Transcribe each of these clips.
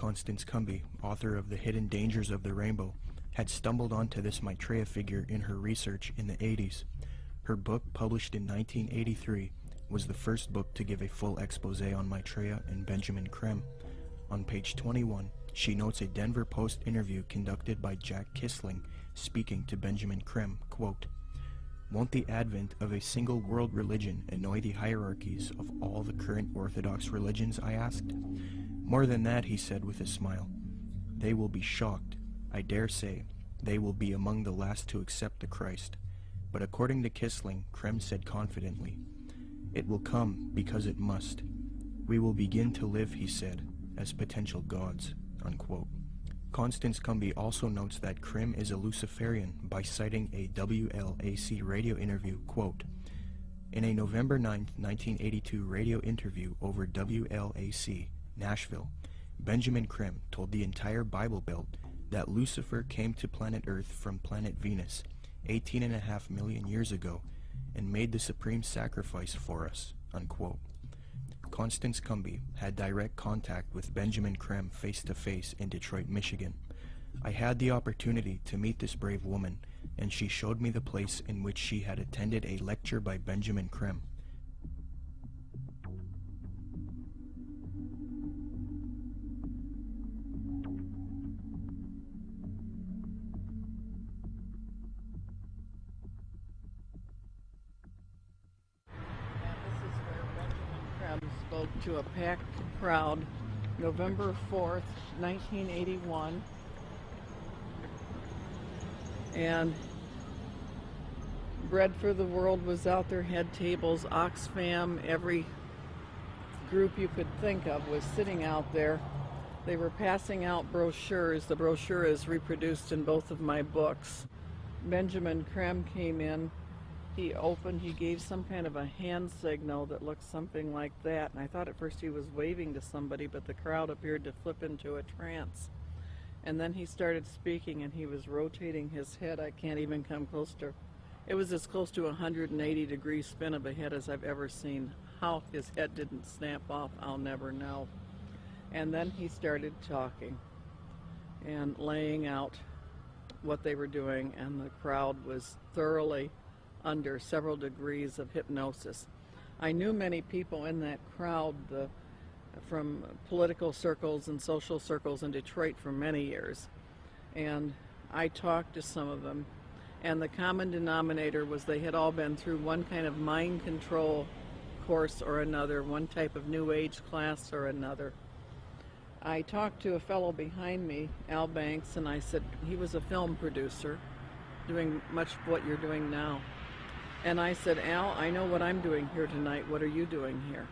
Constance Cumby, author of The Hidden Dangers of the Rainbow, had stumbled onto this Maitreya figure in her research in the 80s. Her book, published in 1983, was the first book to give a full expose on Maitreya and Benjamin Creme. On page 21, she notes a Denver Post interview conducted by Jack Kissling speaking to Benjamin Creme, quote, "Won't the advent of a single world religion annoy the hierarchies of all the current Orthodox religions?" I asked. "More than that," he said with a smile. "They will be shocked. I dare say they will be among the last to accept the Christ." But according to Kissling, Creme said confidently, "It will come because it must. We will begin to live," he said, "as potential gods," unquote. Constance Cumby also notes that Creme is a Luciferian by citing a WLAC radio interview, quote, "In a November 9, 1982 radio interview over WLAC, Nashville, Benjamin Creme told the entire Bible Belt that Lucifer came to planet Earth from planet Venus 18.5 million years ago and made the supreme sacrifice for us," unquote. Constance Cumby had direct contact with Benjamin Creme face-to-face in Detroit, Michigan. "I had the opportunity to meet this brave woman, and she showed me the place in which she had attended a lecture by Benjamin Creme. Spoke to a packed crowd November 4th, 1981, and Bread for the World was out there, had tables, Oxfam, every group you could think of was sitting out there. They were passing out brochures. The brochure is reproduced in both of my books. Benjamin Creme came in. He gave some kind of a hand signal that looked something like that, and I thought at first he was waving to somebody, but the crowd appeared to flip into a trance. And then he started speaking, and he was rotating his head. I can't even come close to, it was as close to a 180-degree spin of a head as I've ever seen. How his head didn't snap off, I'll never know. And then he started talking and laying out what they were doing, and the crowd was thoroughly under several degrees of hypnosis. I knew many people in that crowd from political circles and social circles in Detroit for many years, and I talked to some of them, and the common denominator was they had all been through one kind of mind control course or another, one type of New Age class or another. I talked to a fellow behind me, Al Banks, and I said, he was a film producer doing much of what you're doing now. And I said, "Al, I know what I'm doing here tonight. What are you doing here?"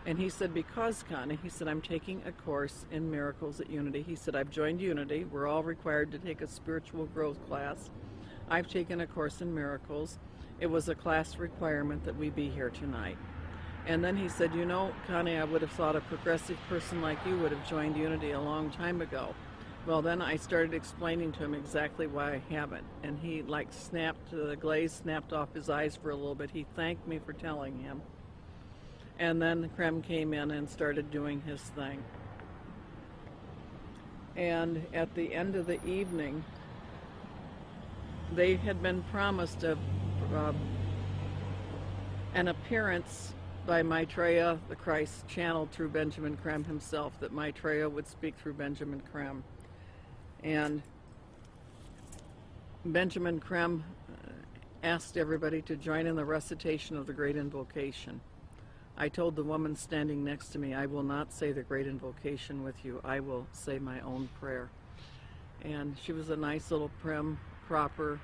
And he said, "Because, Connie," he said, "I'm taking a course in miracles at Unity." He said, "I've joined Unity. We're all required to take a spiritual growth class. I've taken a course in miracles. It was a class requirement that we be here tonight." And then he said, "You know, Connie, I would have thought a progressive person like you would have joined Unity a long time ago." Well, then I started explaining to him exactly why I haven't, and he snapped, the glaze snapped off his eyes for a little bit. He thanked me for telling him. And then Creme came in and started doing his thing. And at the end of the evening, they had been promised an appearance by Maitreya, the Christ, channeled through Benjamin Creme himself, that Maitreya would speak through Benjamin Creme. And Benjamin Creme asked everybody to join in the recitation of the Great Invocation. I told the woman standing next to me, "I will not say the Great Invocation with you. I will say my own prayer." And she was a nice little prim, proper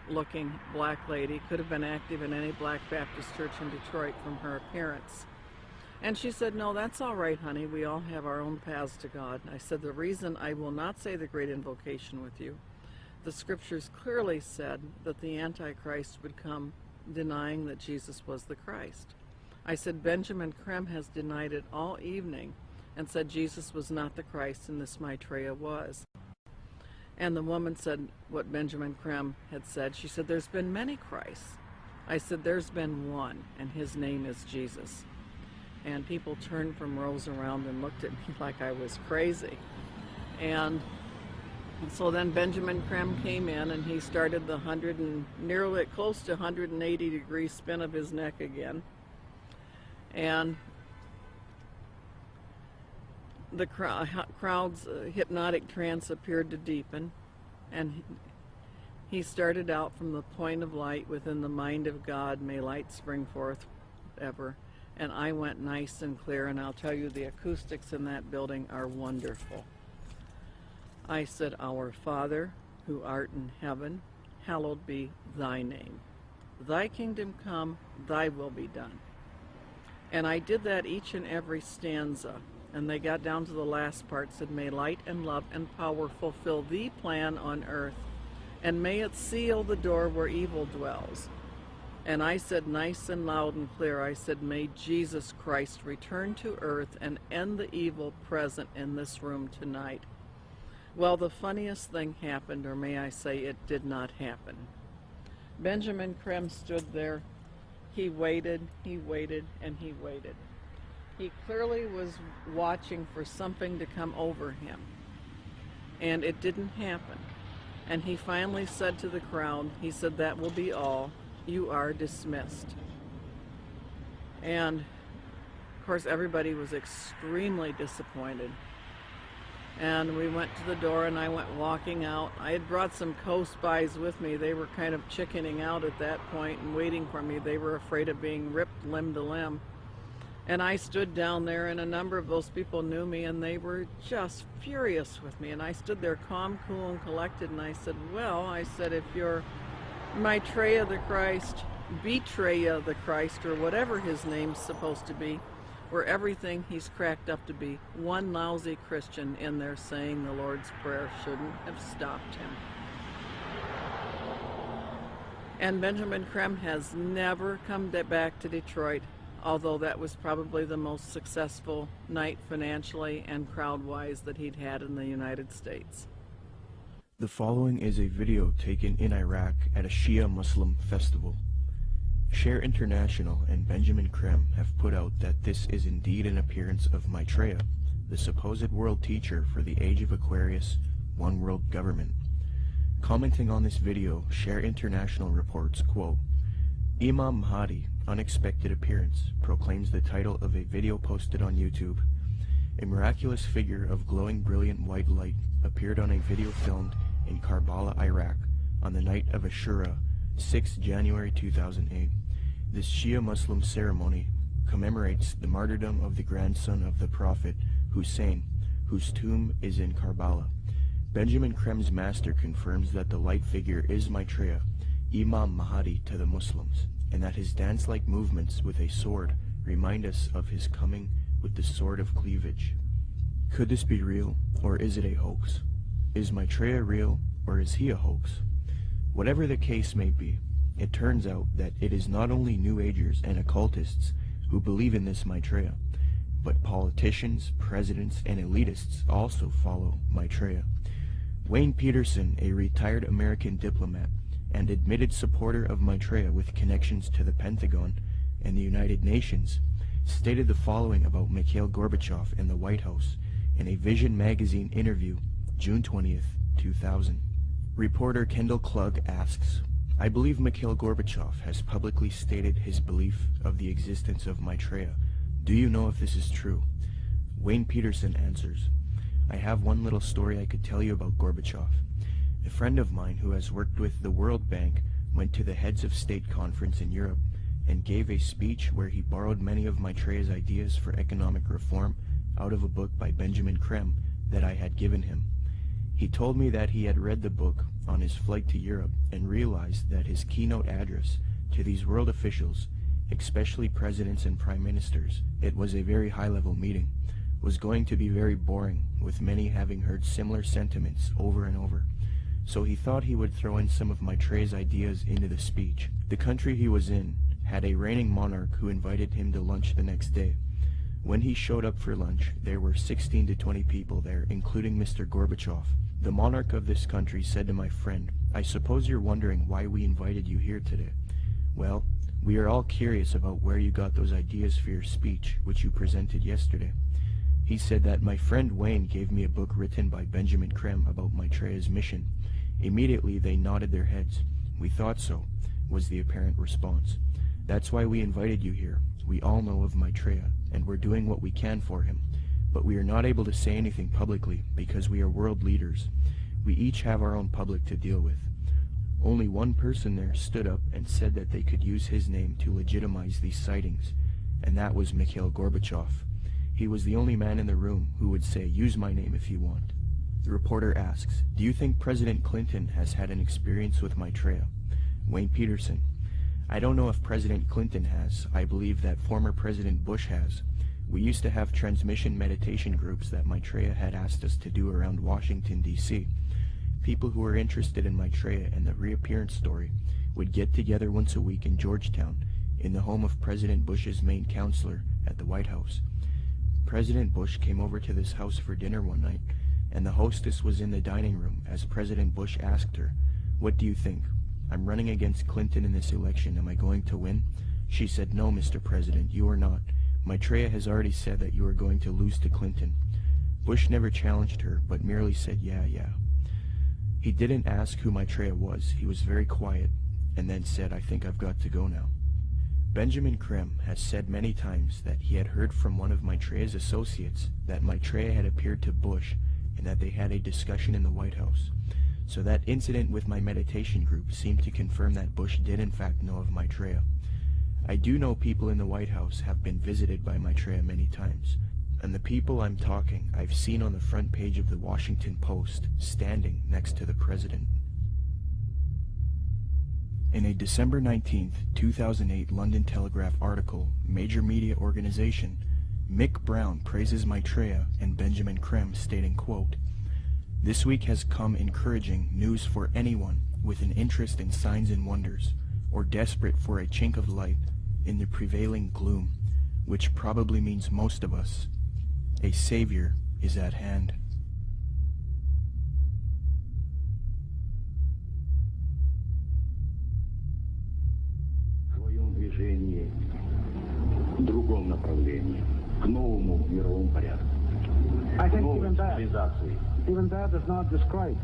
looking black lady, could have been active in any Black Baptist church in Detroit from her appearance. And she said, "No, that's all right, honey. We all have our own paths to God." I said, "The reason I will not say the Great Invocation with you, the scriptures clearly said that the Antichrist would come denying that Jesus was the Christ." I said, "Benjamin Creme has denied it all evening and said Jesus was not the Christ and this Maitreya was." And the woman said what Benjamin Creme had said. She said, "There's been many Christs." I said, "There's been one, and his name is Jesus." And people turned from rows around and looked at me like I was crazy. And so then Benjamin Krem came in and he started the nearly close to 180-degree spin of his neck again. And the crowd's hypnotic trance appeared to deepen, and he started out from the point of light within the mind of God, may light spring forth ever. And I went nice and clear, and I'll tell you, the acoustics in that building are wonderful. I said, Our Father, who art in heaven, hallowed be thy name. Thy kingdom come, thy will be done. And I did that each and every stanza. And they got down to the last part, said, May light and love and power fulfill thee plan on earth, and may it seal the door where evil dwells. And I said nice and loud and clear, I said, May Jesus Christ return to earth and end the evil present in this room tonight. Well, the funniest thing happened, or may I say it did not happen. Benjamin Krem stood there. He waited, and he waited. He clearly was watching for something to come over him. And it didn't happen. And he finally said to the crowd, he said, That will be all. You are dismissed. And, of course, everybody was extremely disappointed. And we went to the door, and I went walking out. I had brought some co-spies with me. They were kind of chickening out at that point and waiting for me. They were afraid of being ripped limb to limb. And I stood down there, and a number of those people knew me, and they were just furious with me. And I stood there calm, cool, and collected, and I said, well, I said, if you're Maitreya the Christ, Betreya the Christ, or whatever his name's supposed to be, or everything he's cracked up to be, one lousy Christian in there saying the Lord's Prayer shouldn't have stopped him. And Benjamin Krem has never come back to Detroit, although that was probably the most successful night financially and crowd-wise that he'd had in the United States. The following is a video taken in Iraq at a Shia Muslim festival. Share International and Benjamin Krem have put out that this is indeed an appearance of Maitreya, the supposed world teacher for the Age of Aquarius, One World Government. Commenting on this video, Share International reports, quote, Imam Mahdi, unexpected appearance, proclaims the title of a video posted on YouTube. A miraculous figure of glowing brilliant white light appeared on a video filmed in Karbala, Iraq, on the night of Ashura, 6 January 2008. This Shia Muslim ceremony commemorates the martyrdom of the grandson of the Prophet, Hussein, whose tomb is in Karbala. Benjamin Krem's master confirms that the light figure is Maitreya, Imam Mahdi to the Muslims, and that his dance-like movements with a sword remind us of his coming with the sword of cleavage. Could this be real, or is it a hoax? Is Maitreya real, or is he a hoax? Whatever the case may be, it turns out that it is not only New Agers and occultists who believe in this Maitreya, but politicians, presidents, and elitists also follow Maitreya. Wayne Peterson, a retired American diplomat and admitted supporter of Maitreya with connections to the Pentagon and the United Nations, stated the following about Mikhail Gorbachev and the White House in a Vision magazine interview, June 20th, 2000. Reporter Kendall Klug asks, I believe Mikhail Gorbachev has publicly stated his belief of the existence of Maitreya. Do you know if this is true? Wayne Peterson answers, I have one little story I could tell you about Gorbachev. A friend of mine who has worked with the World Bank went to the Heads of State conference in Europe and gave a speech where he borrowed many of Maitreya's ideas for economic reform out of a book by Benjamin Krem that I had given him. He told me that he had read the book on his flight to Europe and realized that his keynote address to these world officials, especially presidents and prime ministers, it was a very high-level meeting, was going to be very boring, with many having heard similar sentiments over and over. So he thought he would throw in some of Maitreya's ideas into the speech. The country he was in had a reigning monarch who invited him to lunch the next day. When he showed up for lunch, there were 16 to 20 people there, including Mr. Gorbachev. The monarch of this country said to my friend, I suppose you're wondering why we invited you here today. Well, we are all curious about where you got those ideas for your speech, which you presented yesterday. He said that my friend Wayne gave me a book written by Benjamin Creme about Maitreya's mission. Immediately they nodded their heads. We thought so, was the apparent response. That's why we invited you here. We all know of Maitreya, and we're doing what we can for him. But we are not able to say anything publicly because we are world leaders. We each have our own public to deal with. Only one person there stood up and said that they could use his name to legitimize these sightings, and that was Mikhail Gorbachev. He was the only man in the room who would say, "Use my name if you want." The reporter asks, "Do you think President Clinton has had an experience with Maitreya?" Wayne Peterson: "I don't know if President Clinton has. I believe that former President Bush has. We used to have transmission meditation groups that Maitreya had asked us to do around Washington, D.C. People who were interested in Maitreya and the reappearance story would get together once a week in Georgetown, in the home of President Bush's main counselor at the White House. President Bush came over to this house for dinner one night, and the hostess was in the dining room as President Bush asked her, 'What do you think? I'm running against Clinton in this election. Am I going to win?' She said, 'No, Mr. President, you are not. Maitreya has already said that you are going to lose to Clinton.' Bush never challenged her, but merely said, 'Yeah.' He didn't ask who Maitreya was. He was very quiet, and then said, 'I think I've got to go now.' Benjamin Creme has said many times that he had heard from one of Maitreya's associates that Maitreya had appeared to Bush and that they had a discussion in the White House. So that incident with my meditation group seemed to confirm that Bush did in fact know of Maitreya. I do know people in the White House have been visited by Maitreya many times, and the people I'm talking I've seen on the front page of the Washington Post, standing next to the president." In a December 19, 2008 London Telegraph article, Major Media Organization, Mick Brown praises Maitreya and Benjamin Creme, stating, quote, "This week has come encouraging news for anyone with an interest in signs and wonders, or desperate for a chink of light in the prevailing gloom, which probably means most of us. A savior is at hand." В другом направлении, к новому мировому порядку, I к think новой цивилизации. even that does not describe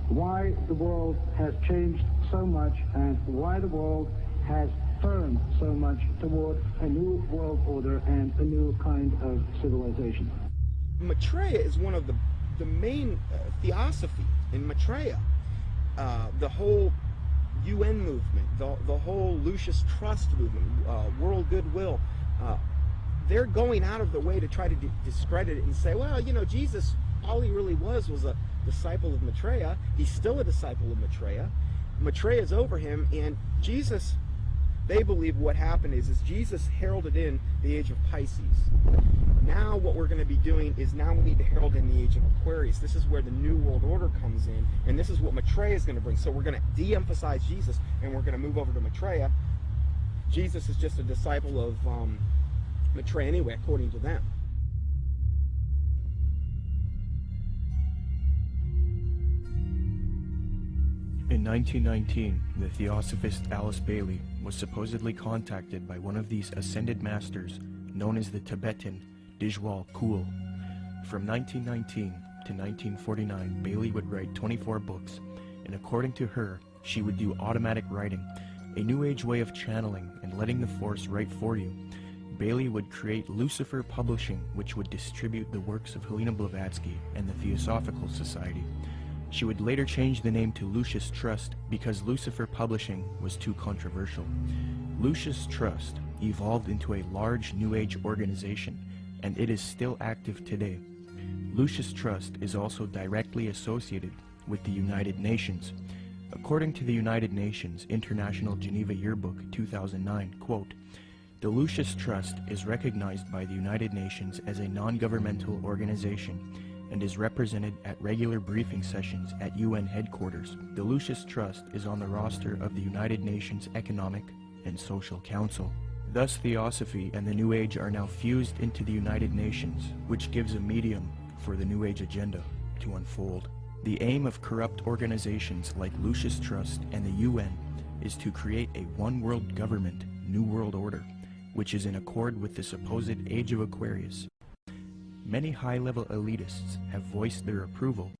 why the world has changed so much and why the world has turned so much toward a new world order and a new kind of civilization. Maitreya is one of the main theosophy in Maitreya. The whole UN movement, the whole Lucius Trust movement, world goodwill, they're going out of their way to try to discredit it and say, well, you know, Jesus, all he really was a disciple of Maitreya. He's still a disciple of Maitreya. Maitreya is over him, and Jesus, they believe what happened is Jesus heralded in the age of Pisces. Now what we're going to be doing is now we need to herald in the age of Aquarius. This is where the New World Order comes in, and this is what Maitreya is going to bring. So we're going to de-emphasize Jesus, and we're going to move over to Maitreya. Jesus is just a disciple of Maitreya anyway, according to them. In 1919, the theosophist Alice Bailey was supposedly contacted by one of these ascended masters known as the Tibetan Dijwal Kul. From 1919 to 1949, Bailey would write 24 books, and according to her, she would do automatic writing, a new age way of channeling and letting the force write for you. Bailey would create Lucifer Publishing, which would distribute the works of Helena Blavatsky and the Theosophical Society. She would later change the name to Lucius Trust because Lucifer Publishing was too controversial. Lucius Trust evolved into a large New Age organization, and it is still active today. Lucius Trust is also directly associated with the United Nations. According to the United Nations International Geneva Yearbook 2009, quote, "The Lucius Trust is recognized by the United Nations as a non-governmental organization and is represented at regular briefing sessions at UN headquarters. The Lucius Trust is on the roster of the United Nations Economic and Social Council." Thus, Theosophy and the New Age are now fused into the United Nations, which gives a medium for the New Age agenda to unfold. The aim of corrupt organizations like Lucius Trust and the UN is to create a one-world government, New World Order, which is in accord with the supposed Age of Aquarius. Many high-level elitists have voiced their approval